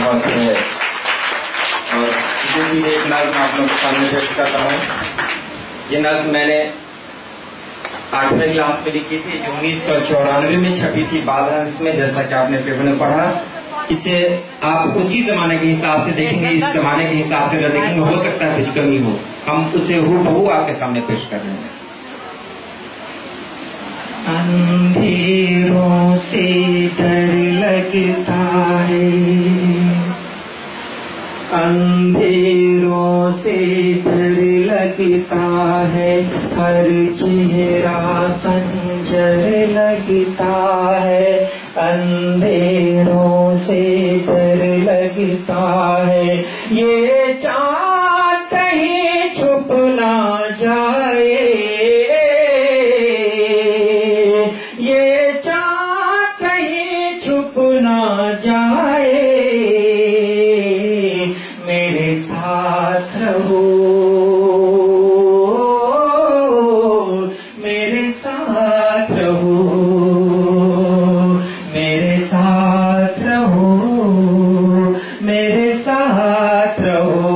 बहुत है। और सीधे एक नज्म आप लोगों के सामने पेश करता हूँ। ये नज्म मैंने 8वीं क्लास में लिखी थी, जो 1994 में छपी थी बालहंस में, जैसा कि आपने पेपर में पढ़ा। इसे आप उसी जमाने के हिसाब से देखेंगे, इस जमाने के हिसाब से देखेंगे, हो सकता है कुछ कमी हो, हम उसे हूबहू आपके सामने पेश कर रहे हैं। अंधेरों से डर लगता है, अंधेरों से डर लगता है, हर चेहरा खंजर लगता है। अंधेरों से डर लगता है, ये चाँद कहीं छुप ना जाए, ये चाँद कहीं छुप ना जाए। मेरे साथ रहो, मेरे साथ रहो, मेरे साथ रहो, मेरे साथ रहो।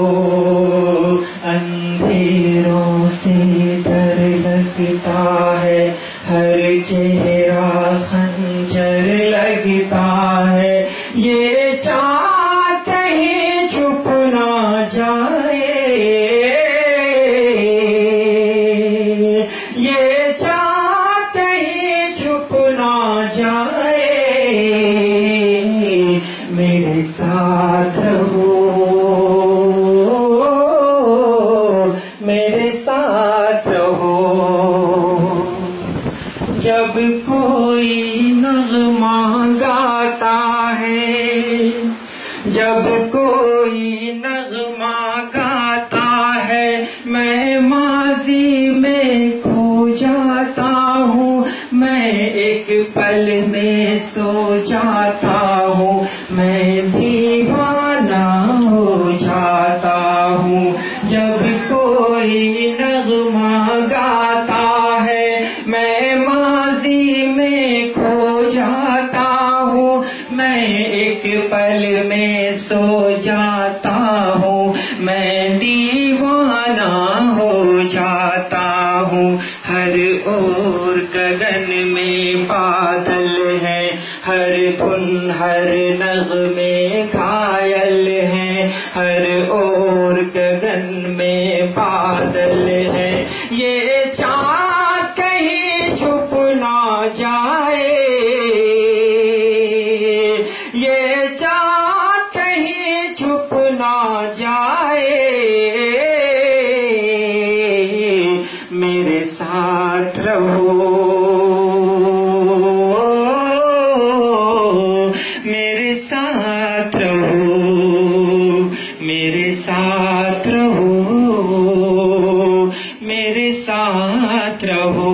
अंधेरों से डर लगता है, हर चेहरा खंजर लगता है, ये चाँद कहीं छुप ना जाए, ये चाँद कहीं छुप ना जाए। मेरे साथ रहो, मेरे साथ रहो। जब कोई नग़मा गाता है, जब कोई नग़मा गाता है, मैं माज़ी में खो जाता हूँ, मैं एक पल में सो जाता हूँ, मैं दीवाना हो जाता हूँ। जब कोई नग़मा गाता है, मैं माज़ी में खो जाता हूँ, मैं एक पल में सो जाता हूँ, मैं दीवाना हो जाता हूँ। हर ओर गगन में बादल हैं, हर धुन हर नग़मे घायल हैं, हर ओर गगन में बादल हैं, ये चाँद कहीं छुप ना जाए, ये चाँद कहीं छुप ना जाए। मेरे साथ रहो, मेरे साथ रहो, मेरे साथ रहो, मेरे साथ रहो।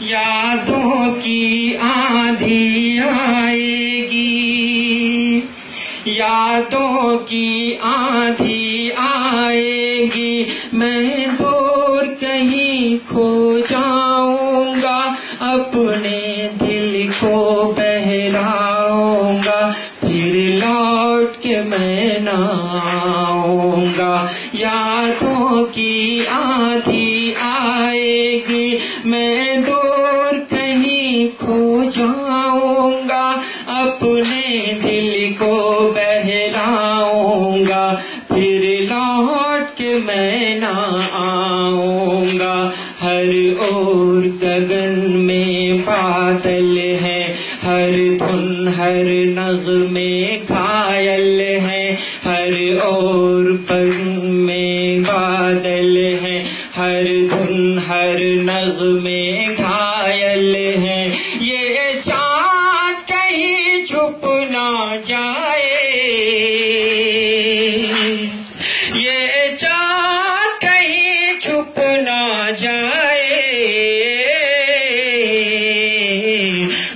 यादों की आंधी आएगी, यादों की आंधी आएगी, मैं दूर कहीं खो जाऊंगा, अपने दिल को बहलाऊंगा, फिर लौट के मैं ना आऊंगा। यादों की आंधी आएगी, मैं दूर कहीं खो जाऊंगा, अपने दिल को बहलाऊंगा, फिर लौट के मैं ना आऊंगा। हर ओर गगन में बादल हैं, हर धुन हर नग़मे घायल हैं, हर ओर पग में बादल हैं, हर धुन हर नग़मे घायल हैं, ये चाँद कहीं छुप ना जाए, ये चाँद कहीं छुप ना जाए।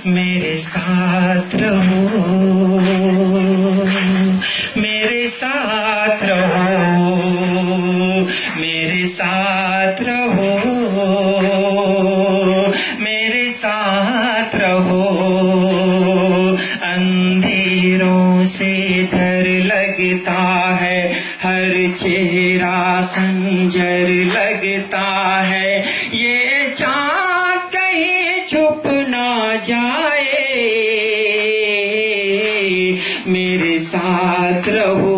मेरे साथ रहो, मेरे साथ रहो, मेरे साथ रहो, मेरे साथ रहो। अंधेरों से डर लगता है, हर चेहरा खंजर लगता है, ये चाँद कहीं छुप ना जाए, मेरे साथ रहो,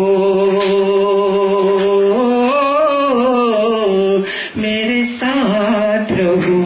मेरे साथ रहो।